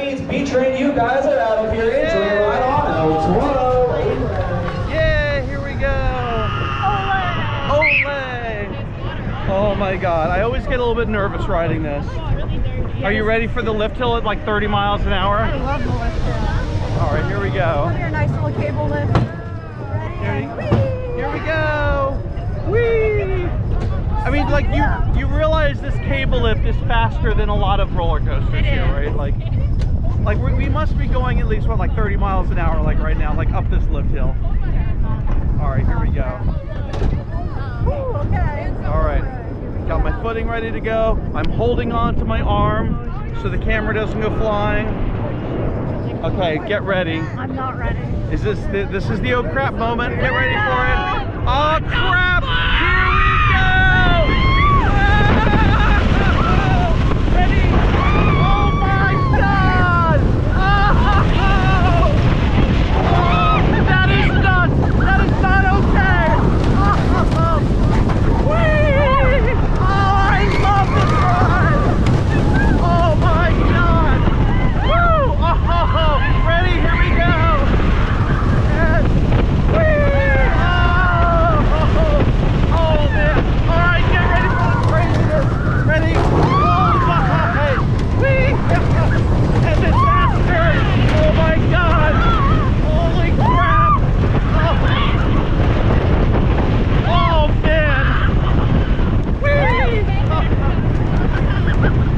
means B-Train, you guys are out of here. Enjoy your ride on El Toro. Yeah, here we go. Ole. Oh my God, I always get a little bit nervous riding this. Are you ready for the lift hill at like 30 miles an hour? I love the lift hill. All right, here we go. Come here, nice little cable lift. Ready? Here we go. Whee! I mean, like you realize this cable lift is faster than a lot of roller coasters here, right? Like we must be going at least what, like 30 miles an hour, like right now, like up this lift hill. All right, here we go. Ooh, okay. All right, got my footing ready to go. I'm holding on to my arm so the camera doesn't go flying. Okay, get ready. I'm not ready. Is this is the oh crap moment? Get ready for it. Oh crap! Here we go! Ready? Oh my God! Oh, that is nuts! That is not okay! Whee! Oh, I love this ride! Oh my God! Woo! Oh, ready? Here we go! And whee! Oh man! All right, get ready for the craziness! Ready? Oh my! Whee! And disaster! Oh my God! Holy crap! Oh man! Whee!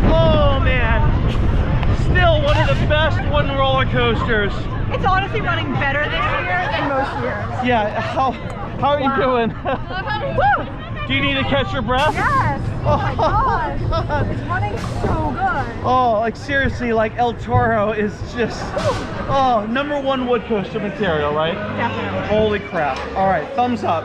Oh man! Still one of the best wooden roller coasters. It's honestly running better this year than most years. Yeah, how are you doing? Woo! Do you need to catch your breath? Yes! Oh my gosh! God. It's running so good. Oh, like seriously, like El Toro is just, oh, #1 wood coaster material, right? Definitely. Holy crap. All right, thumbs up.